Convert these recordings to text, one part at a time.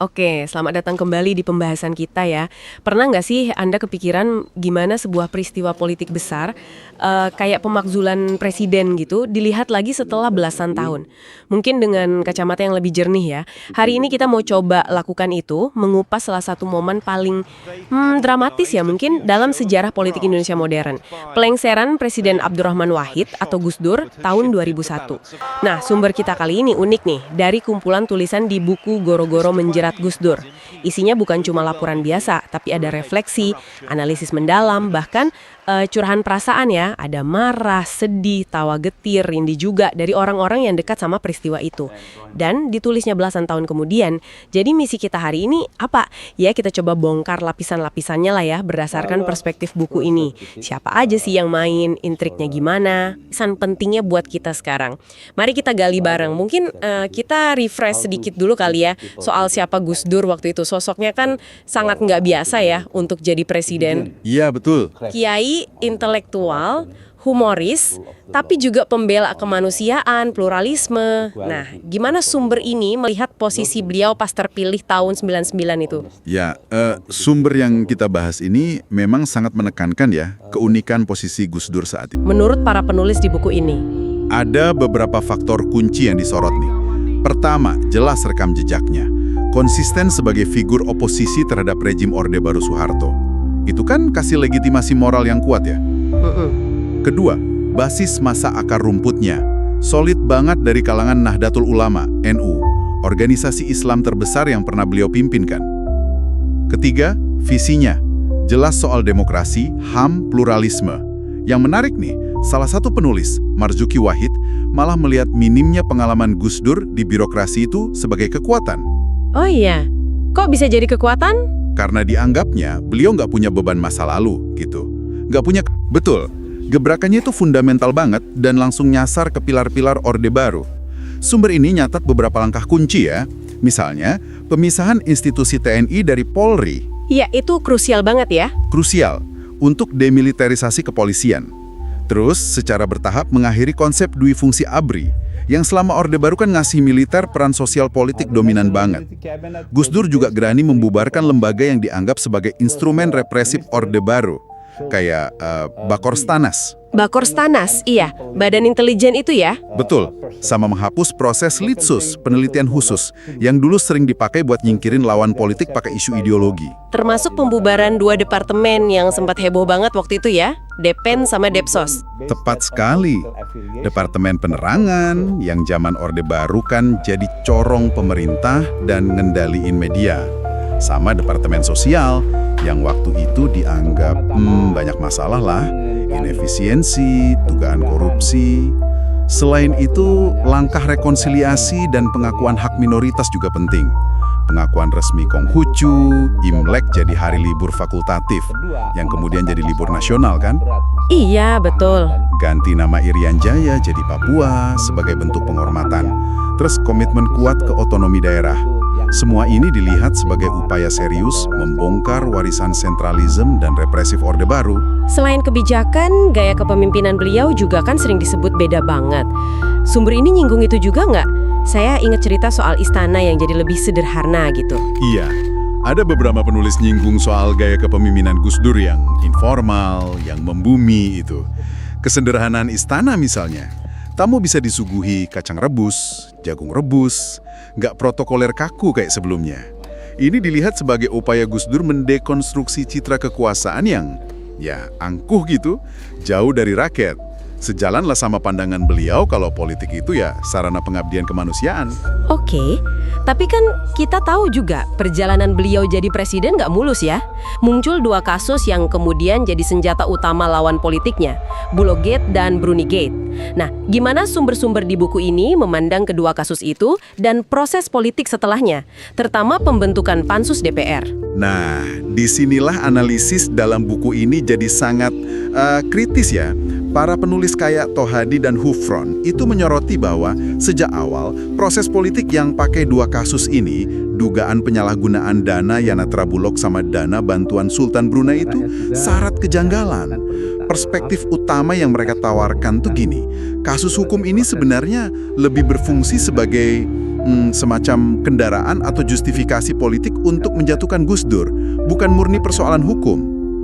Oke, selamat datang kembali di pembahasan kita ya. Pernah nggak sih Anda kepikiran gimana sebuah peristiwa politik besar kayak pemakzulan presiden gitu dilihat lagi setelah belasan tahun? Mungkin dengan kacamata yang lebih jernih ya. Hari ini kita mau coba lakukan itu, mengupas salah satu momen paling dramatis ya mungkin dalam sejarah politik Indonesia modern. Pelengseran Presiden Abdurrahman Wahid atau Gus Dur tahun 2001. Nah, sumber kita kali ini unik nih, dari kumpulan tulisan di buku Goro-Goro Menjerat Gus Dur. Isinya bukan cuma laporan biasa, tapi ada refleksi, analisis mendalam, bahkan curahan perasaan ya. Ada marah, sedih, tawa getir, rindih juga dari orang-orang yang dekat sama peristiwa itu. Dan ditulisnya belasan tahun kemudian. Jadi misi kita hari ini apa? Ya kita coba bongkar lapisan-lapisannya lah ya berdasarkan perspektif buku ini. Siapa aja sih yang main, intriknya gimana, pesan pentingnya buat kita sekarang. Mari kita gali bareng. Mungkin kita refresh sedikit dulu kali ya soal siapa Gus Dur waktu itu. Sosoknya kan sangat nggak biasa ya untuk jadi presiden. Iya, betul. Kiai intelektual, humoris, tapi juga pembela kemanusiaan, pluralisme. Nah, gimana sumber ini melihat posisi beliau pas terpilih tahun 99 itu? Ya, sumber yang kita bahas ini memang sangat menekankan ya keunikan posisi Gus Dur saat itu. Menurut para penulis di buku ini, Ada beberapa faktor kunci yang disorot nih. Pertama, jelas rekam jejaknya. Konsisten sebagai figur oposisi terhadap rejim Orde Baru Soeharto. Itu kan kasih legitimasi moral yang kuat ya. Kedua, basis masa akar rumputnya. Solid banget dari kalangan Nahdlatul Ulama, NU, organisasi Islam terbesar yang pernah beliau pimpin kan. Ketiga, visinya. Jelas soal demokrasi, HAM, pluralisme. Yang menarik nih, salah satu penulis, Marzuki Wahid, malah melihat minimnya pengalaman Gus Dur di birokrasi itu sebagai kekuatan. oh iya, kok bisa jadi kekuatan? Karena dianggapnya beliau nggak punya beban masa lalu, gitu. Nggak punya... Betul, gebrakannya itu fundamental banget dan langsung nyasar ke pilar-pilar Orde Baru. Sumber ini nyatat beberapa langkah kunci ya. Misalnya, pemisahan institusi TNI dari Polri. Iya, itu krusial banget ya. Krusial untuk demilitarisasi kepolisian. Terus, secara bertahap mengakhiri konsep dui fungsi ABRI, yang selama Orde Baru kan ngasih militer peran sosial politik dominan banget. Gus Dur juga berani membubarkan lembaga yang dianggap sebagai instrumen represif Orde Baru, kayak Bakorstanas. Bakorstanas, iya, badan intelijen itu ya. Betul, sama menghapus proses litsus, penelitian khusus, yang dulu sering dipakai buat nyingkirin lawan politik pakai isu ideologi. Termasuk pembubaran 2 departemen yang sempat heboh banget waktu itu ya, Depen sama Depsos. Tepat sekali. Departemen Penerangan yang zaman Orde Baru kan jadi corong pemerintah dan ngendaliin media. Sama Departemen Sosial yang waktu itu dianggap banyak masalah lah, inefisiensi, dugaan korupsi. Selain itu, langkah rekonsiliasi dan pengakuan hak minoritas juga penting. Pengakuan resmi Konghucu, Imlek jadi hari libur fakultatif, yang kemudian jadi libur nasional kan? Iya, betul. Ganti nama Irian Jaya jadi Papua sebagai bentuk penghormatan. Terus komitmen kuat ke otonomi daerah. Semua ini dilihat sebagai upaya serius membongkar warisan sentralisme dan represif Orde Baru. Selain kebijakan, gaya kepemimpinan beliau juga kan sering disebut beda banget. Sumber ini nyinggung itu juga nggak? Saya ingat cerita soal istana yang jadi lebih sederhana gitu. Iya, ada beberapa penulis nyinggung soal gaya kepemimpinan Gus Dur yang informal, yang membumi itu. Kesederhanaan istana misalnya. Tamu bisa disuguhi kacang rebus, jagung rebus, nggak protokoler kaku kayak sebelumnya. Ini dilihat sebagai upaya Gus Dur mendekonstruksi citra kekuasaan yang, ya, angkuh gitu, jauh dari rakyat. Sejalanlah sama pandangan beliau kalau politik itu ya sarana pengabdian kemanusiaan. Oke, tapi kan kita tahu juga perjalanan beliau jadi presiden nggak mulus ya. Muncul 2 kasus yang kemudian jadi senjata utama lawan politiknya, Bulogate dan Brunigate. Nah, gimana sumber-sumber di buku ini memandang kedua kasus itu dan proses politik setelahnya, terutama pembentukan Pansus DPR? Nah, disinilah analisis dalam buku ini jadi sangat kritis ya. Para penulis kayak Tohadi dan Hufron itu menyoroti bahwa sejak awal proses politik yang pakai 2 kasus ini, dugaan penyalahgunaan dana Yanatra Bulog sama dana bantuan Sultan Brunei itu syarat kejanggalan. Perspektif utama yang mereka tawarkan tuh gini, kasus hukum ini sebenarnya lebih berfungsi sebagai semacam kendaraan atau justifikasi politik untuk menjatuhkan Gus Dur, bukan murni persoalan hukum.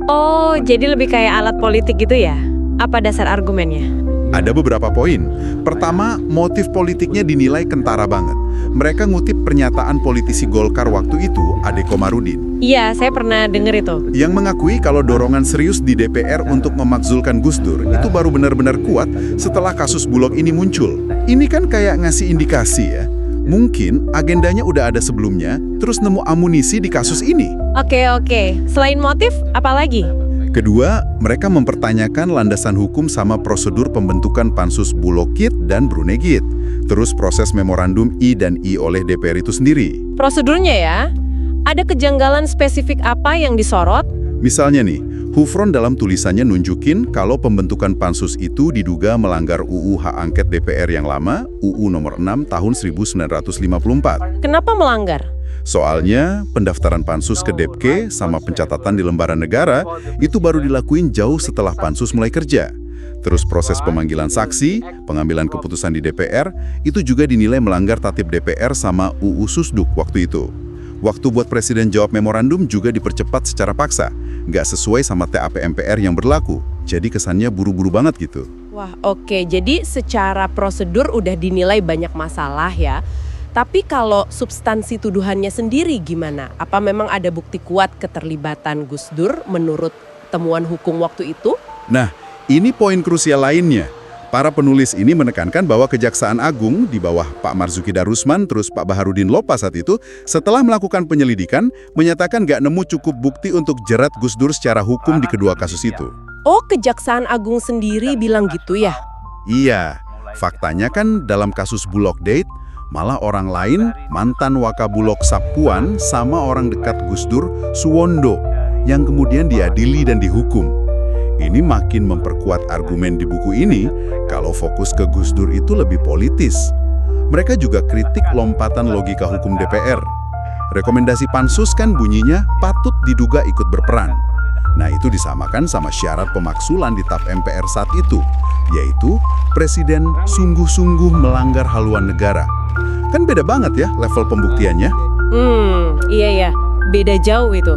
Oh, jadi lebih kayak alat politik gitu ya? Apa dasar argumennya? Ada beberapa poin. Pertama, motif politiknya dinilai kentara banget. Mereka ngutip pernyataan politisi Golkar waktu itu, Ade Komarudin, Iya, saya pernah denger itu. yang mengakui kalau dorongan serius di DPR untuk memakzulkan Gus Dur itu baru benar-benar kuat setelah kasus Bulog ini muncul. Ini kan kayak ngasih indikasi ya. Mungkin agendanya udah ada sebelumnya, terus nemu amunisi di kasus ini. Oke. Selain motif, apa lagi? Kedua, mereka mempertanyakan landasan hukum sama prosedur pembentukan pansus Bulogit dan Brunegit. Terus proses memorandum I dan I oleh DPR itu sendiri. Prosedurnya ya? Ada kejanggalan spesifik apa yang disorot? Misalnya nih, Hufron dalam tulisannya nunjukin kalau pembentukan pansus itu diduga melanggar UU Hak Angket DPR yang lama, UU nomor 6 tahun 1954. Kenapa melanggar? Soalnya, pendaftaran pansus ke DPK sama pencatatan di lembaran negara itu baru dilakuin jauh setelah pansus mulai kerja. Terus proses pemanggilan saksi, pengambilan keputusan di DPR, itu juga dinilai melanggar tatib DPR sama UU Susduk waktu itu. Waktu buat presiden jawab memorandum juga dipercepat secara paksa, nggak sesuai sama TAP MPR yang berlaku. Jadi kesannya buru-buru banget gitu. Wah, oke. Jadi secara prosedur udah dinilai banyak masalah ya. Tapi kalau substansi tuduhannya sendiri gimana? Apa memang ada bukti kuat keterlibatan Gus Dur menurut temuan hukum waktu itu? Nah, ini poin krusial lainnya. Para penulis ini menekankan bahwa Kejaksaan Agung di bawah Pak Marzuki Darusman terus Pak Baharudin Lopa saat itu setelah melakukan penyelidikan menyatakan nggak nemu cukup bukti untuk jerat Gus Dur secara hukum di kedua kasus itu. Oh, Kejaksaan Agung sendiri bilang gitu ya? Iya, faktanya kan dalam kasus Bulog Date malah orang lain, mantan Wakabulog Sapuan sama orang dekat Gus Dur, Suwondo, yang kemudian diadili dan dihukum. Ini makin memperkuat argumen di buku ini kalau fokus ke Gus Dur itu lebih politis. Mereka juga kritik lompatan logika hukum DPR. Rekomendasi pansus kan bunyinya patut diduga ikut berperan. Nah, itu disamakan sama syarat pemaksulan di TAP MPR saat itu, yaitu presiden sungguh-sungguh melanggar haluan negara. Kan beda banget ya level pembuktiannya. Iya ya, beda jauh itu.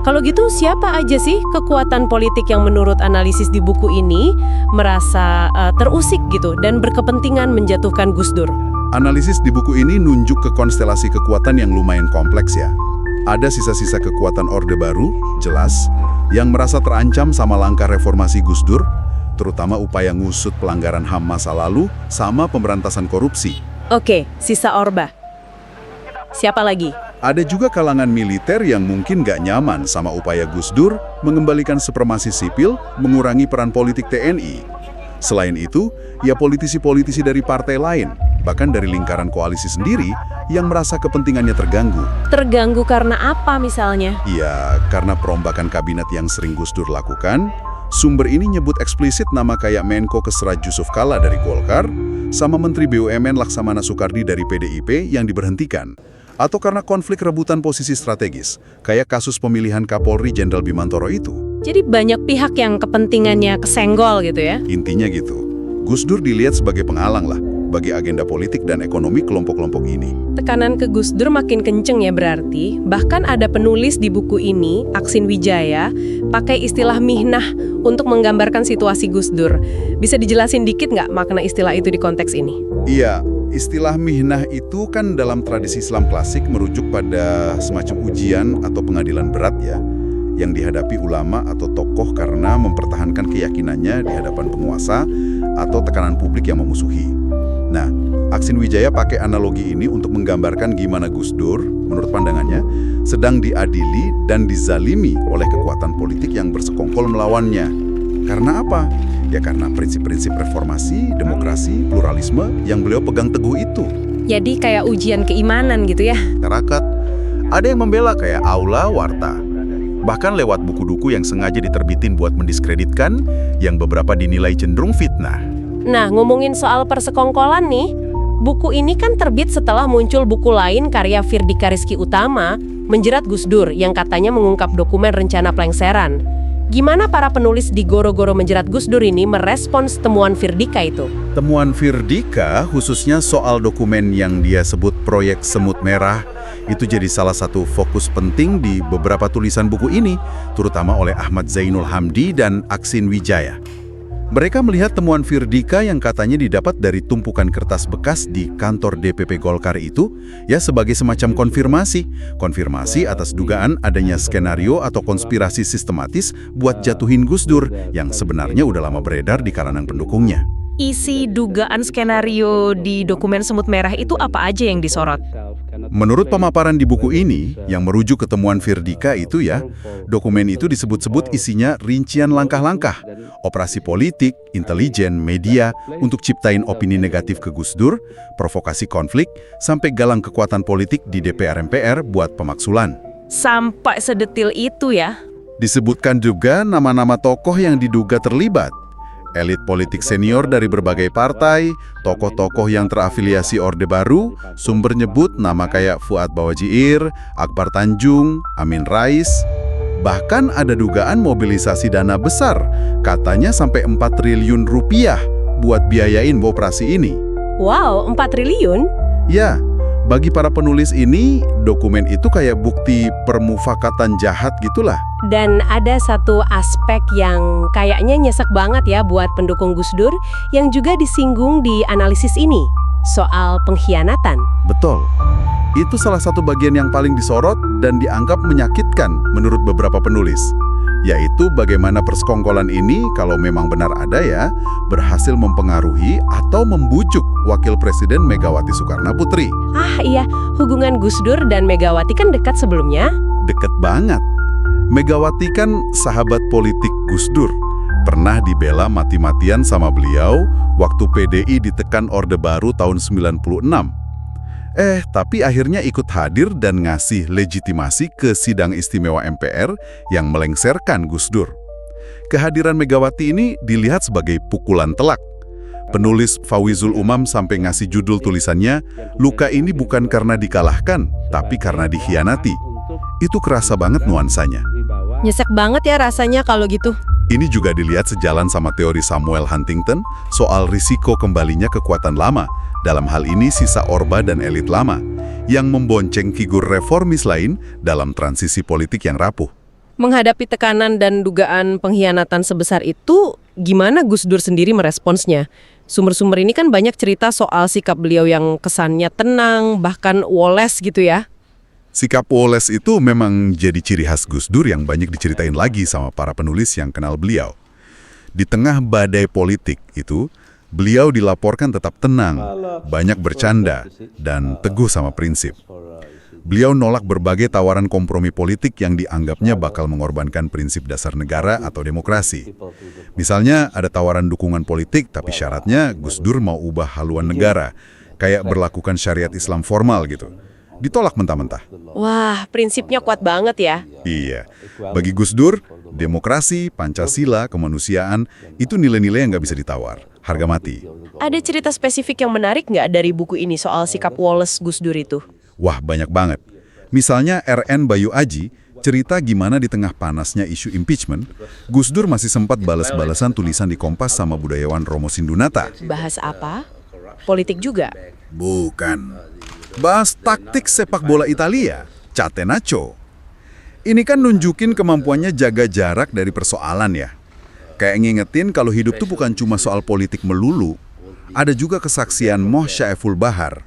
Kalau gitu siapa aja sih kekuatan politik yang menurut analisis di buku ini merasa terusik gitu dan berkepentingan menjatuhkan Gus Dur? Analisis di buku ini nunjuk ke konstelasi kekuatan yang lumayan kompleks ya. Ada sisa-sisa kekuatan Orde Baru, jelas, yang merasa terancam sama langkah reformasi Gus Dur, terutama upaya ngusut pelanggaran HAM masa lalu sama pemberantasan korupsi. Oke, sisa Orba. Siapa lagi? Ada juga kalangan militer yang mungkin nggak nyaman sama upaya Gus Dur mengembalikan supremasi sipil, mengurangi peran politik TNI. Selain itu, ya politisi-politisi dari partai lain, bahkan dari lingkaran koalisi sendiri, yang merasa kepentingannya terganggu. Terganggu karena apa misalnya? Ya, karena perombakan kabinet yang sering Gus Dur lakukan, sumber ini nyebut eksplisit nama kayak Menko Kesra Jusuf Kalla dari Golkar, sama Menteri BUMN Laksamana Soekardi dari PDIP yang diberhentikan. Atau karena konflik rebutan posisi strategis, kayak kasus pemilihan Kapolri Jenderal Bimantoro itu. Jadi banyak pihak yang kepentingannya kesenggol gitu ya? Intinya gitu, Gus Dur dilihat sebagai penghalang lah bagi agenda politik dan ekonomi kelompok-kelompok ini. Tekanan ke Gus Dur makin kenceng ya berarti. Bahkan ada penulis di buku ini, Aksin Wijaya, pakai istilah mihnah untuk menggambarkan situasi Gus Dur. Bisa dijelasin dikit nggak makna istilah itu di konteks ini? Iya, istilah mihnah itu kan dalam tradisi Islam klasik merujuk pada semacam ujian atau pengadilan berat ya, yang dihadapi ulama atau tokoh karena mempertahankan keyakinannya di hadapan penguasa atau tekanan publik yang memusuhi. Nah, Aksin Wijaya pakai analogi ini untuk menggambarkan gimana Gus Dur, menurut pandangannya, sedang diadili dan dizalimi oleh kekuatan politik yang bersekongkol melawannya. Karena apa? Ya karena prinsip-prinsip reformasi, demokrasi, pluralisme yang beliau pegang teguh itu. Jadi kayak ujian keimanan gitu ya? Masyarakat, ada yang membela kayak Aula Warta. Bahkan lewat buku-buku yang sengaja diterbitin buat mendiskreditkan, yang beberapa dinilai cenderung fitnah. Nah, ngomongin soal persekongkolan nih, buku ini kan terbit setelah muncul buku lain karya Firdika Rizky Utama, Menjerat Gus Dur, yang katanya mengungkap dokumen rencana pelengseran. Gimana para penulis di Goro-Goro Menjerat Gus Dur ini merespons temuan Firdika itu? Temuan Firdika, khususnya soal dokumen yang dia sebut proyek Semut Merah, itu jadi salah satu fokus penting di beberapa tulisan buku ini, terutama oleh Ahmad Zainul Hamdi dan Aksin Wijaya. Mereka melihat temuan Firdika yang katanya didapat dari tumpukan kertas bekas di kantor DPP Golkar itu, ya sebagai semacam konfirmasi atas dugaan adanya skenario atau konspirasi sistematis buat jatuhin Gus Dur yang sebenarnya udah lama beredar di kalangan pendukungnya. Isi dugaan skenario di dokumen Semut Merah itu apa aja yang disorot? Menurut pemaparan di buku ini, yang merujuk ke temuan Firdika itu ya, dokumen itu disebut-sebut isinya rincian langkah-langkah, operasi politik, intelijen, media, untuk ciptain opini negatif ke Gus Dur, provokasi konflik, sampai galang kekuatan politik di DPR MPR buat pemaksulan. Sampai sedetil itu ya? Disebutkan juga nama-nama tokoh yang diduga terlibat. Elit politik senior dari berbagai partai, tokoh-tokoh yang terafiliasi Orde Baru, sumber nyebut nama kayak Fuad Bawajiir, Akbar Tanjung, Amin Rais. Bahkan ada dugaan mobilisasi dana besar, katanya sampai 4 triliun rupiah buat biayain operasi ini. Wow, 4 triliun? Ya, bagi para penulis ini, dokumen itu kayak bukti permufakatan jahat gitulah. Dan ada satu aspek yang kayaknya nyesek banget ya buat pendukung Gus Dur yang juga disinggung di analisis ini, soal pengkhianatan. Betul. Itu salah satu bagian yang paling disorot dan dianggap menyakitkan menurut beberapa penulis. Yaitu bagaimana persekongkolan ini, kalau memang benar ada ya, berhasil mempengaruhi atau membujuk Wakil Presiden Megawati Soekarnoputri. Ah iya, hubungan Gus Dur dan Megawati kan dekat sebelumnya. Deket banget. Megawati kan sahabat politik Gus Dur. Pernah dibela mati-matian sama beliau waktu PDI ditekan Orde Baru tahun 96. Tapi akhirnya ikut hadir dan ngasih legitimasi ke sidang istimewa MPR yang melengsarkan Gus Dur. Kehadiran Megawati ini dilihat sebagai pukulan telak. Penulis Fawizul Umam sampai ngasih judul tulisannya, "Luka ini bukan karena dikalahkan, tapi karena dikhianati." Itu kerasa banget nuansanya. Nyesek banget ya rasanya kalau gitu. Ini juga dilihat sejalan sama teori Samuel Huntington soal risiko kembalinya kekuatan lama, dalam hal ini sisa Orba dan elit lama, yang membonceng figur reformis lain dalam transisi politik yang rapuh. Menghadapi tekanan dan dugaan pengkhianatan sebesar itu, gimana Gus Dur sendiri meresponsnya? Sumber-sumber ini kan banyak cerita soal sikap beliau yang kesannya tenang, bahkan woles gitu ya. Sikap woles itu memang jadi ciri khas Gus Dur yang banyak diceritain lagi sama para penulis yang kenal beliau. Di tengah badai politik itu, beliau dilaporkan tetap tenang, banyak bercanda, dan teguh sama prinsip. Beliau nolak berbagai tawaran kompromi politik yang dianggapnya bakal mengorbankan prinsip dasar negara atau demokrasi. Misalnya ada tawaran dukungan politik tapi syaratnya Gus Dur mau ubah haluan negara, kayak berlakukan syariat Islam formal gitu. Ditolak mentah-mentah. Wah, prinsipnya kuat banget ya. Iya, bagi Gus Dur, demokrasi, Pancasila, kemanusiaan, itu nilai-nilai yang nggak bisa ditawar, harga mati. Ada cerita spesifik yang menarik nggak dari buku ini soal sikap woles Gus Dur itu? Wah, banyak banget. Misalnya RN Bayu Aji, cerita gimana di tengah panasnya isu impeachment, Gus Dur masih sempat balas-balasan tulisan di Kompas sama budayawan Romo Sindunata. Bahas apa? Politik juga? Bukan. Bahas taktik sepak bola Italia, Catenaccio. Ini kan nunjukin kemampuannya jaga jarak dari persoalan ya. Kayak ngingetin kalau hidup tuh bukan cuma soal politik melulu. Ada juga kesaksian Moh Syaiful Bahar.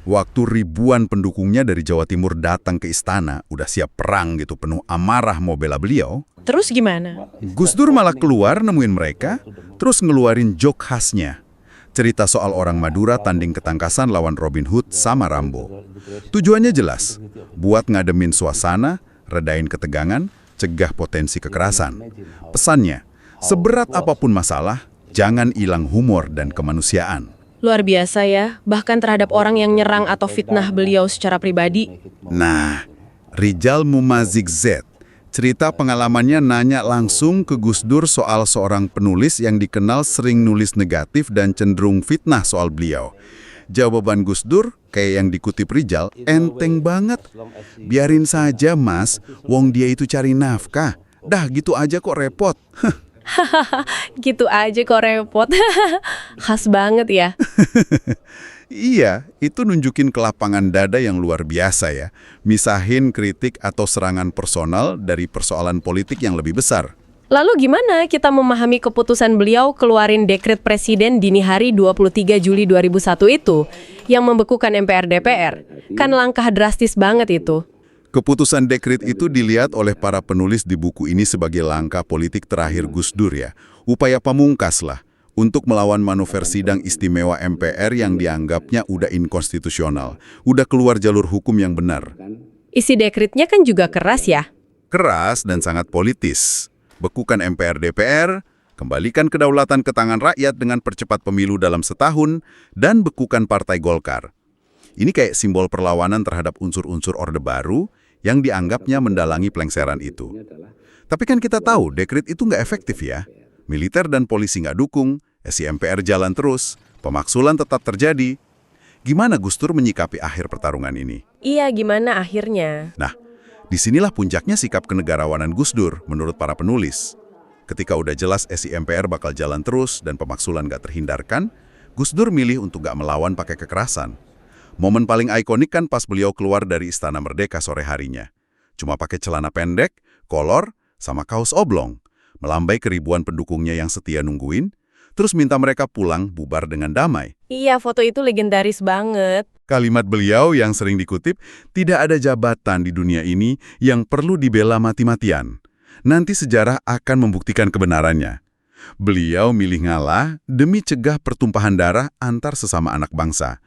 Waktu ribuan pendukungnya dari Jawa Timur datang ke istana, udah siap perang gitu, penuh amarah mau bela beliau. Terus gimana? Gus Dur malah keluar nemuin mereka, terus ngeluarin joke khasnya. Cerita soal orang Madura tanding ketangkasan lawan Robin Hood sama Rambo. Tujuannya jelas, buat ngademin suasana, redain ketegangan, cegah potensi kekerasan. Pesannya, seberat apapun masalah, jangan hilang humor dan kemanusiaan. Luar biasa ya, bahkan terhadap orang yang nyerang atau fitnah beliau secara pribadi. Nah, Rijal Mumazik Z, cerita pengalamannya nanya langsung ke Gus Dur soal seorang penulis yang dikenal sering nulis negatif dan cenderung fitnah soal beliau. Jawaban Gus Dur, kayak yang dikutip Rijal, enteng banget. Biarin saja mas, wong dia itu cari nafkah. Dah gitu aja kok repot. Gitu aja kok repot. Khas banget ya. Iya, itu nunjukin kelapangan dada yang luar biasa ya. Misahin kritik atau serangan personal dari persoalan politik yang lebih besar. Lalu gimana kita memahami keputusan beliau keluarin dekret presiden dini hari 23 Juli 2001 itu yang membekukan MPR DPR? Kan langkah drastis banget itu. Keputusan dekret itu dilihat oleh para penulis di buku ini sebagai langkah politik terakhir Gus Dur ya. Upaya pamungkas lah untuk melawan manuver sidang istimewa MPR yang dianggapnya udah inkonstitusional. Udah keluar jalur hukum yang benar. Isi dekretnya kan juga keras ya. Keras dan sangat politis. Bekukan MPR DPR, kembalikan kedaulatan ke tangan rakyat dengan percepat pemilu dalam setahun, dan bekukan Partai Golkar. Ini kayak simbol perlawanan terhadap unsur-unsur Orde Baru yang dianggapnya mendalangi pelengseran itu. Tapi kan kita tahu dekret itu nggak efektif ya. Militer dan polisi nggak dukung, si MPR jalan terus, pemaksulan tetap terjadi. Gimana Gus Dur menyikapi akhir pertarungan ini? Iya, gimana akhirnya? Nah, disinilah puncaknya sikap kenegarawanan Gus Dur menurut para penulis. Ketika udah jelas si MPR bakal jalan terus dan pemaksulan nggak terhindarkan, Gus Dur milih untuk nggak melawan pakai kekerasan. Momen paling ikonik kan pas beliau keluar dari Istana Merdeka sore harinya. Cuma pakai celana pendek, kolor, sama kaos oblong. Melambai ke ribuan pendukungnya yang setia nungguin, terus minta mereka pulang bubar dengan damai. Iya, foto itu legendaris banget. Kalimat beliau yang sering dikutip, tidak ada jabatan di dunia ini yang perlu dibela mati-matian. Nanti sejarah akan membuktikan kebenarannya. Beliau milih ngalah demi cegah pertumpahan darah antar sesama anak bangsa.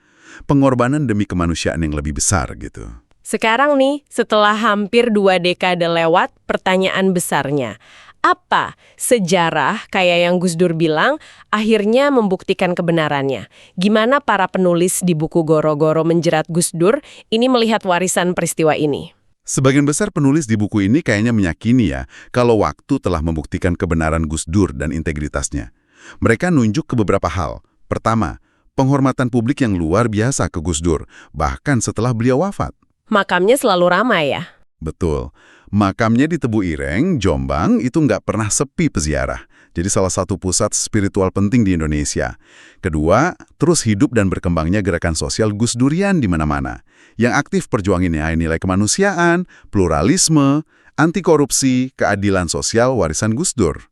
Pengorbanan demi kemanusiaan yang lebih besar gitu. Sekarang nih, setelah hampir 2 dekade lewat, pertanyaan besarnya. Apa sejarah kayak yang Gus Dur bilang akhirnya membuktikan kebenarannya? Gimana para penulis di buku Goro-Goro Menjerat Gus Dur ini melihat warisan peristiwa ini? Sebagian besar penulis di buku ini kayaknya meyakini ya kalau waktu telah membuktikan kebenaran Gus Dur dan integritasnya. Mereka nunjuk ke beberapa hal. Pertama, penghormatan publik yang luar biasa ke Gus Dur, bahkan setelah beliau wafat. Makamnya selalu ramai ya? Betul. Makamnya di Tebu Ireng, Jombang, itu nggak pernah sepi peziarah. Jadi salah satu pusat spiritual penting di Indonesia. Kedua, terus hidup dan berkembangnya gerakan sosial Gus Durian di mana-mana. Yang aktif perjuangin nilai kemanusiaan, pluralisme, anti korupsi, keadilan sosial warisan Gus Dur.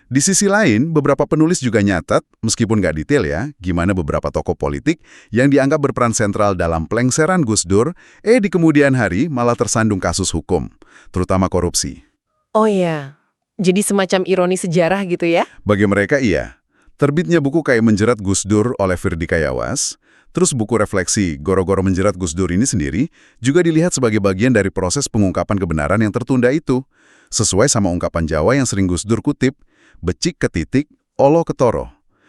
Di sisi lain, beberapa penulis juga nyatat, meskipun nggak detail ya, gimana beberapa tokoh politik yang dianggap berperan sentral dalam pelengseran Gus Dur, di kemudian hari malah tersandung kasus hukum, terutama korupsi. Oh iya, jadi semacam ironi sejarah gitu ya? Bagi mereka iya. Terbitnya buku kayak Menjerat Gus Dur oleh Firdi Kayawas, terus buku refleksi Goro-Goro Menjerat Gus Dur ini sendiri juga dilihat sebagai bagian dari proses pengungkapan kebenaran yang tertunda itu. Sesuai sama ungkapan Jawa yang sering Gus Dur kutip, becik ke titik, olo ke toro.